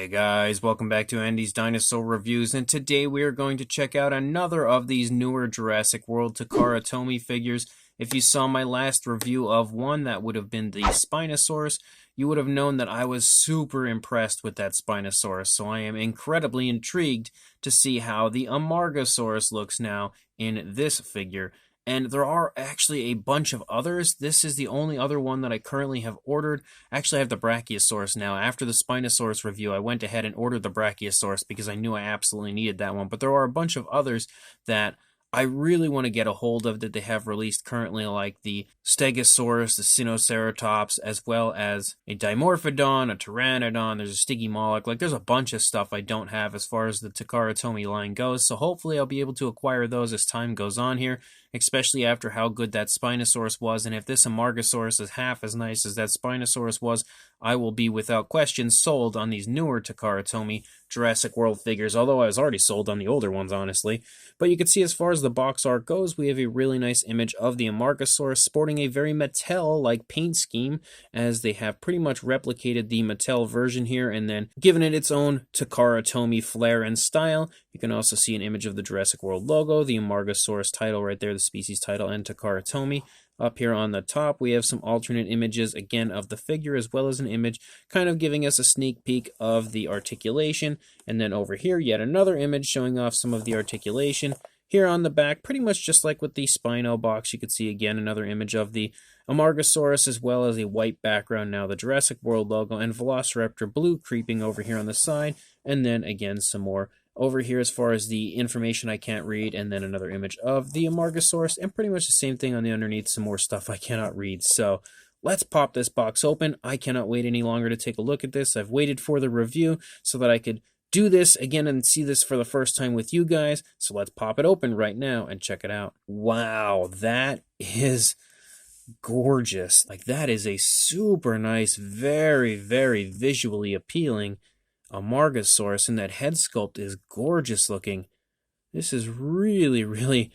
Hey guys, welcome back to Andy's Dinosaur Reviews, and today we are going to check out another of these newer Jurassic World Takara Tomy figures. If you saw my last review of one, that would have been the Spinosaurus, you would have known that I was super impressed with that Spinosaurus, so I am incredibly intrigued to see how the Amargasaurus looks now in this figure. And there are actually a bunch of others. This is the only other one that I currently have ordered. Actually, I have the Brachiosaurus now. After the Spinosaurus review, I went ahead and ordered the Brachiosaurus because I knew I absolutely needed that one. But there are a bunch of others that I really want to get a hold of that they have released currently, like the Stegosaurus, the Sinoceratops, as well as a Dimorphodon, a Pteranodon, there's a Stygimoloch. Like, there's a bunch of stuff I don't have as far as the Takara Tomy line goes, so hopefully I'll be able to acquire those as time goes on here, especially after how good that Spinosaurus was. And if this Amargasaurus is half as nice as that Spinosaurus was, I will be without question sold on these newer Takara Tomy Jurassic World figures, although I was already sold on the older ones, honestly. But you can see as far as the box art goes, we have a really nice image of the Amargasaurus sporting a very Mattel-like paint scheme, as they have pretty much replicated the Mattel version here and then given it its own Takara Tomy flair and style. You can also see an image of the Jurassic World logo, the Amargasaurus title right there, the species title, and Takara Tomy. Up here on the top, we have some alternate images, again, of the figure, as well as an image kind of giving us a sneak peek of the articulation. And then over here, yet another image showing off some of the articulation. Here on the back, pretty much just like with the Spino box, you could see, again, another image of the Amargasaurus, as well as a white background, now the Jurassic World logo, and Velociraptor blue creeping over here on the side. And then, again, some more over here as far as the information I can't read, and then another image of the Amargasaurus, and pretty much the same thing on the underneath, some more stuff I cannot read. So let's pop this box open. I cannot wait any longer to take a look at this. I've waited for the review so that I could do this again and see this for the first time with you guys. So let's pop it open right now and check it out. Wow, that is gorgeous. Like, that is a super nice, very, very visually appealing Amargasaurus, and that head sculpt is gorgeous looking. This is really, really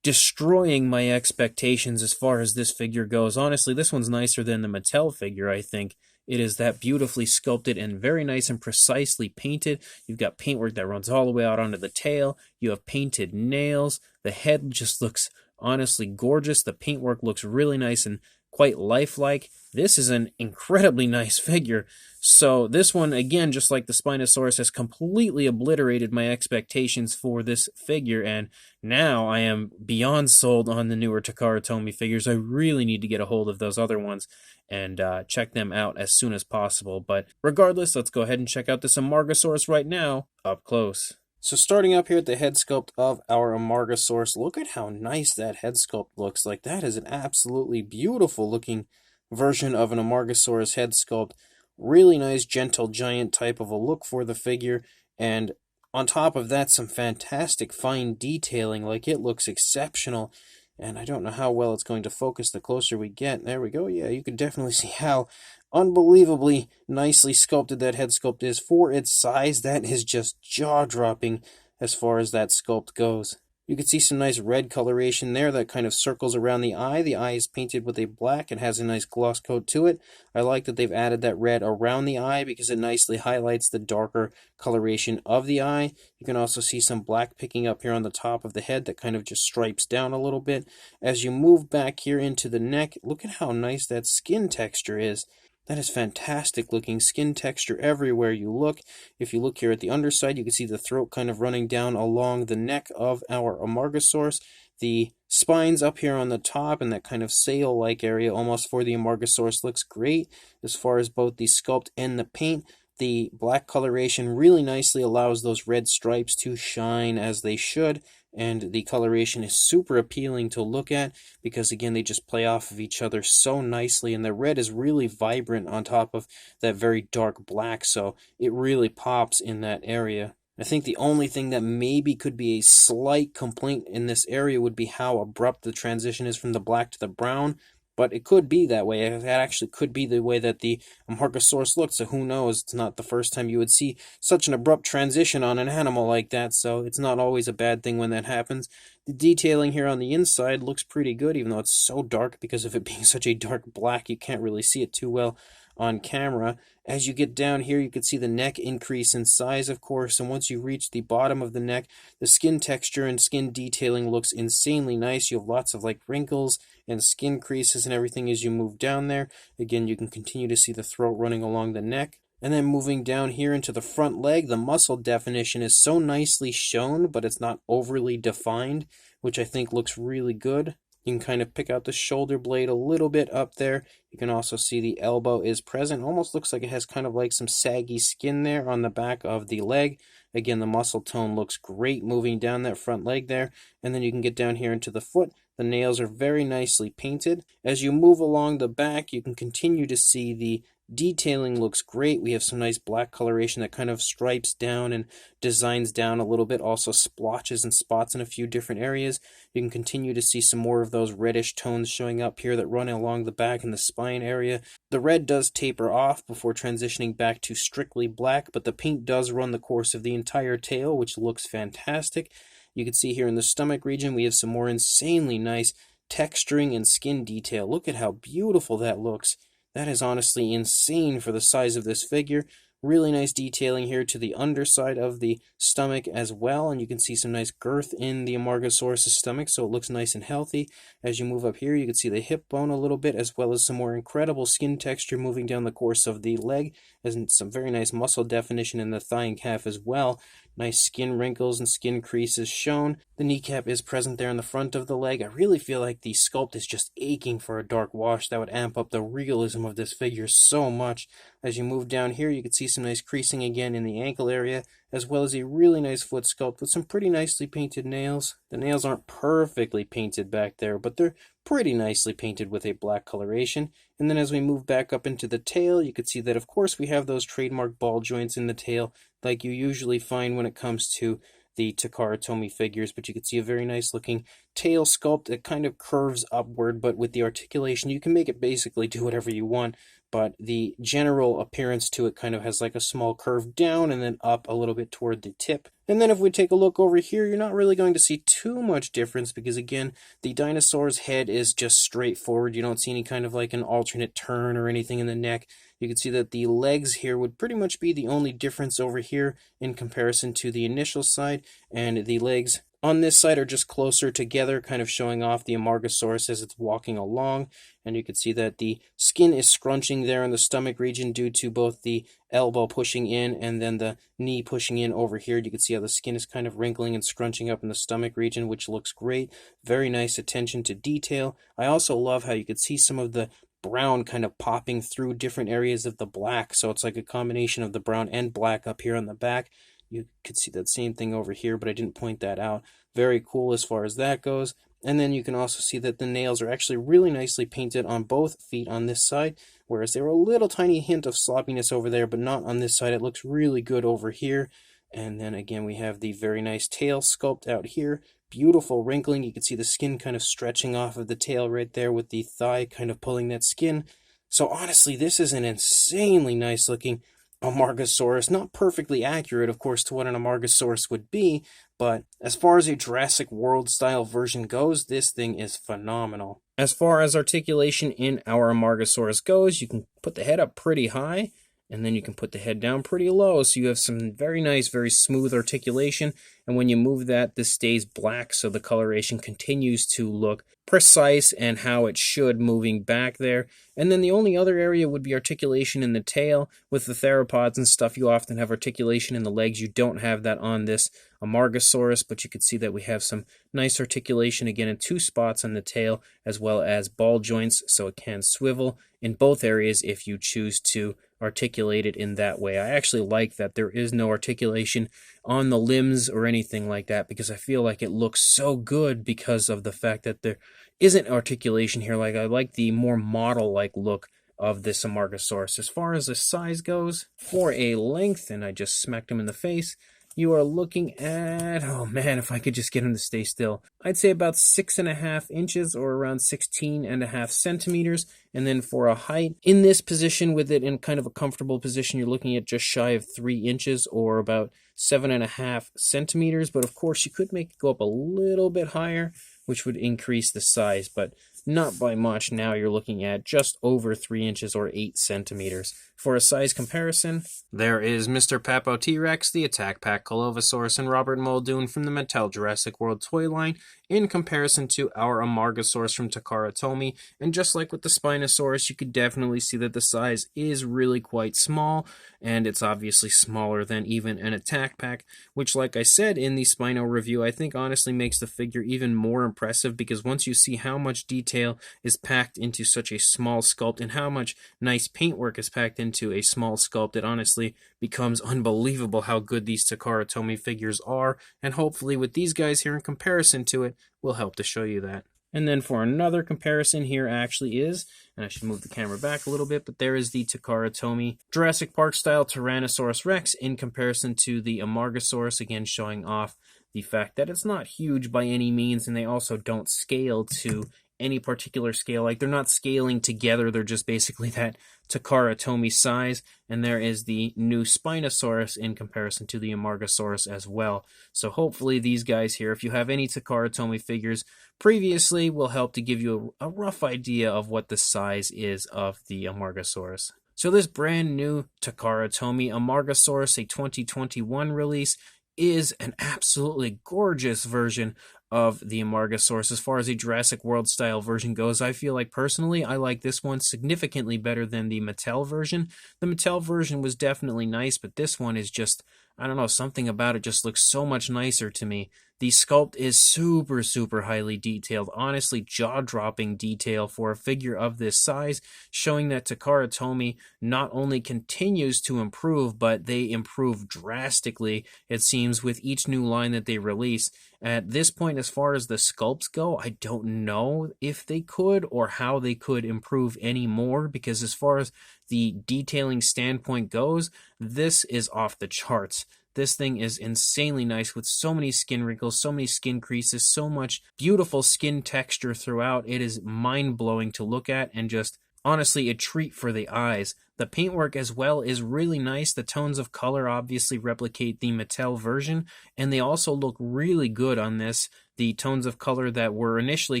destroying my expectations as far as this figure goes. Honestly, this one's nicer than the Mattel figure, I think. It is that beautifully sculpted and very nice and precisely painted. You've got paintwork that runs all the way out onto the tail. You have painted nails. The head just looks honestly gorgeous. The paintwork looks really nice and quite lifelike. This is an incredibly nice figure. So this one, again, just like the Spinosaurus, has completely obliterated my expectations for this figure, and now I am beyond sold on the newer Takara Tomy figures. I really need to get a hold of those other ones and check them out as soon as possible. But regardless, let's go ahead and check out this Amargasaurus right now, up close. So starting up here at the head sculpt of our Amargasaurus, look at how nice that head sculpt looks. Like, that is an absolutely beautiful looking version of an Amargasaurus head sculpt. Really nice, gentle giant type of a look for the figure, and on top of that, some fantastic fine detailing. Like, it looks exceptional, and I don't know how well it's going to focus the closer we get. There we go. Yeah, you can definitely see how unbelievably nicely sculpted that head sculpt is for its size. That is just jaw-dropping as far as that sculpt goes. You can see some nice red coloration there that kind of circles around the eye. The eye is painted with a black and has a nice gloss coat to it. I like that they've added that red around the eye because it nicely highlights the darker coloration of the eye. You can also see some black picking up here on the top of the head that kind of just stripes down a little bit. As you move back here into the neck, look at how nice that skin texture is. That is fantastic looking skin texture everywhere you look. If you look here at the underside, you can see the throat kind of running down along the neck of our Amargasaurus. The spines up here on the top and that kind of sail-like area almost for the Amargasaurus looks great as far as both the sculpt and the paint. The black coloration really nicely allows those red stripes to shine as they should, and the coloration is super appealing to look at because, again, they just play off of each other so nicely, and the red is really vibrant on top of that very dark black, so it really pops in that area. I think the only thing that maybe could be a slight complaint in this area would be how abrupt the transition is from the black to the brown, but it could be that way. That actually could be the way that the Amargasaurus looked, so who knows? It's not the first time you would see such an abrupt transition on an animal like that, so it's not always a bad thing when that happens. The detailing here on the inside looks pretty good, even though it's so dark because of it being such a dark black, you can't really see it too well on camera. As you get down here, you can see the neck increase in size, of course, and once you reach the bottom of the neck, the skin texture and skin detailing looks insanely nice. You have lots of like wrinkles and skin creases and everything as you move down there. Again, you can continue to see the throat running along the neck. And then moving down here into the front leg, the muscle definition is so nicely shown, but it's not overly defined, which I think looks really good. You can kind of pick out the shoulder blade a little bit up there. You can also see the elbow is present. Almost looks like it has kind of like some saggy skin there on the back of the leg. Again, the muscle tone looks great moving down that front leg there. And then you can get down here into the foot. The nails are very nicely painted. As you move along the back, you can continue to see the detailing looks great. We have some nice black coloration that kind of stripes down and designs down a little bit, also splotches and spots in a few different areas. You can continue to see some more of those reddish tones showing up here that run along the back and the spine area. The red does taper off before transitioning back to strictly black, but the paint does run the course of the entire tail, which looks fantastic. You can see here in the stomach region we have some more insanely nice texturing and skin detail. Look at how beautiful that looks. That is honestly insane for the size of this figure. Really nice detailing here to the underside of the stomach as well, and you can see some nice girth in the Amargasaurus' stomach, so it looks nice and healthy. As you move up here, you can see the hip bone a little bit, as well as some more incredible skin texture moving down the course of the leg, and some very nice muscle definition in the thigh and calf as well. Nice skin wrinkles and skin creases shown. The kneecap is present there in the front of the leg. I really feel like the sculpt is just aching for a dark wash. That would amp up the realism of this figure so much. As you move down here, you can see some nice creasing again in the ankle area, as well as a really nice foot sculpt with some pretty nicely painted nails. The nails aren't perfectly painted back there, but they're pretty nicely painted with a black coloration. And then as we move back up into the tail, you can see that of course we have those trademark ball joints in the tail like you usually find when it comes to the Takara Tomy figures, but you can see a very nice looking tail sculpt. It kind of curves upward, but with the articulation you can make it basically do whatever you want, but the general appearance to it kind of has like a small curve down and then up a little bit toward the tip. And then if we take a look over here, you're not really going to see too much difference because again, the dinosaur's head is just straightforward. You don't see any kind of like an alternate turn or anything in the neck. You can see that the legs here would pretty much be the only difference over here in comparison to the initial side, and the legs on this side are just closer together, kind of showing off the Amargasaurus as it's walking along. And you can see that the skin is scrunching there in the stomach region due to both the elbow pushing in and then the knee pushing in over here. You can see how the skin is kind of wrinkling and scrunching up in the stomach region, which looks great. Very nice attention to detail. I also love how you could see some of the brown kind of popping through different areas of the black. So it's like a combination of the brown and black up here on the back. You could see that same thing over here, but I didn't point that out. Very cool as far as that goes. And then you can also see that the nails are actually really nicely painted on both feet on this side, whereas there were a little tiny hint of sloppiness over there, but not on this side. It looks really good over here. And then again, we have the very nice tail sculpt out here. Beautiful wrinkling. You can see the skin kind of stretching off of the tail right there with the thigh kind of pulling that skin. So honestly, this is an insanely nice looking Amargasaurus. Not perfectly accurate, of course, to what an Amargasaurus would be, but as far as a Jurassic World style version goes, this thing is phenomenal. As far as articulation in our Amargasaurus goes, you can put the head up pretty high, and then you can put the head down pretty low, so you have some very nice, very smooth articulation, and when you move that, this stays black, so the coloration continues to look precise and how it should moving back there. And then the only other area would be articulation in the tail. With the theropods and stuff, you often have articulation in the legs. You don't have that on this Amargasaurus, but you can see that we have some nice articulation again in two spots on the tail, as well as ball joints, so it can swivel in both areas if you choose to articulate it in that way. I actually like that there is no articulation on the limbs or anything like that, because I feel like it looks so good because of the fact that there isn't articulation here. Like, I like the more model-like look of this Amargasaurus. As far as the size goes, for a length, and I just smacked him in the face, you are looking at, oh man, if I could just get him to stay still, I'd say about 6.5 inches or around 16.5 centimeters. And then for a height, in this position with it in kind of a comfortable position, you're looking at just shy of 3 inches or about 7.5 centimeters. But of course, you could make it go up a little bit higher, which would increase the size. But not by much. Now you're looking at just over 3 inches or 8 centimeters. For a size comparison, there is Mr. Papo T-Rex, the Attack Pack Colovosaurus, and Robert Muldoon from the Mattel Jurassic World toy line in comparison to our Amargasaurus from Takara Tomy. And just like with the Spinosaurus, you could definitely see that the size is really quite small, and it's obviously smaller than even an Attack Pack, which, like I said in the Spino review, I think honestly makes the figure even more impressive, because once you see how much detail is packed into such a small sculpt and how much nice paintwork is packed into a small sculpt, it honestly becomes unbelievable how good these Takara Tomy figures are, and hopefully with these guys here in comparison to it, will help to show you that. And then for another comparison here actually is, and I should move the camera back a little bit, but there is the Takara Tomy Jurassic Park style Tyrannosaurus Rex in comparison to the Amargasaurus, again showing off the fact that it's not huge by any means, and they also don't scale to any particular scale. Like, they're not scaling together, they're just basically that Takara Tomy size. And there is the new Spinosaurus in comparison to the Amargasaurus as well. So hopefully these guys here, if you have any Takara Tomy figures previously, will help to give you a rough idea of what the size is of the Amargasaurus. So this brand new Takara Tomy Amargasaurus, a 2021 release, is an absolutely gorgeous version of the Amargasaurus. As far as a Jurassic World style version goes, I feel like personally I like this one significantly better than the Mattel version. The Mattel version was definitely nice, but this one is just, I don't know, something about it just looks so much nicer to me. The sculpt is super highly detailed, honestly jaw-dropping detail for a figure of this size, showing that Takara Tomy not only continues to improve, but they improve drastically, it seems, with each new line that they release. At this point, as far as the sculpts go, I don't know if they could or how they could improve any more, because as far as the detailing standpoint goes, this is off the charts. This thing is insanely nice with so many skin wrinkles, so many skin creases, so much beautiful skin texture throughout. It is mind-blowing to look at and just honestly a treat for the eyes. The paintwork as well is really nice. The tones of color obviously replicate the Mattel version, and they also look really good on this. The tones of color that were initially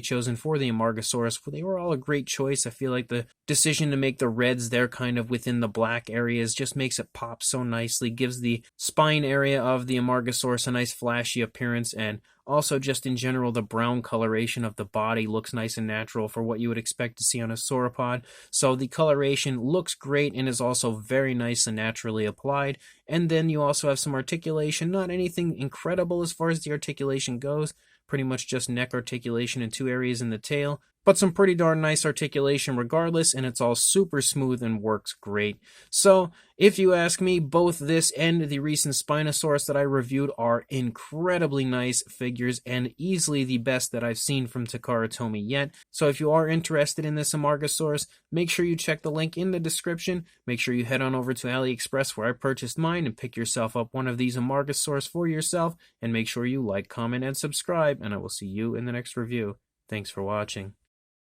chosen for the Amargasaurus, they were all a great choice. I feel like the decision to make the reds there kind of within the black areas just makes it pop so nicely, gives the spine area of the Amargasaurus a nice flashy appearance, and also just in general the brown coloration of the body looks nice and natural for what you would expect to see on a sauropod. So the coloration looks great and is also very nice and naturally applied. And then you also have some articulation, not anything incredible as far as the articulation goes, pretty much just neck articulation in 2 areas in the tail, but some pretty darn nice articulation regardless, and it's all super smooth and works great. So, if you ask me, both this and the recent Spinosaurus that I reviewed are incredibly nice figures and easily the best that I've seen from Takara Tomy yet. So if you are interested in this Amargasaurus, make sure you check the link in the description. Make sure you head on over to AliExpress where I purchased mine and pick yourself up one of these Amargasaurus for yourself, and make sure you like, comment, and subscribe, and I will see you in the next review. Thanks for watching.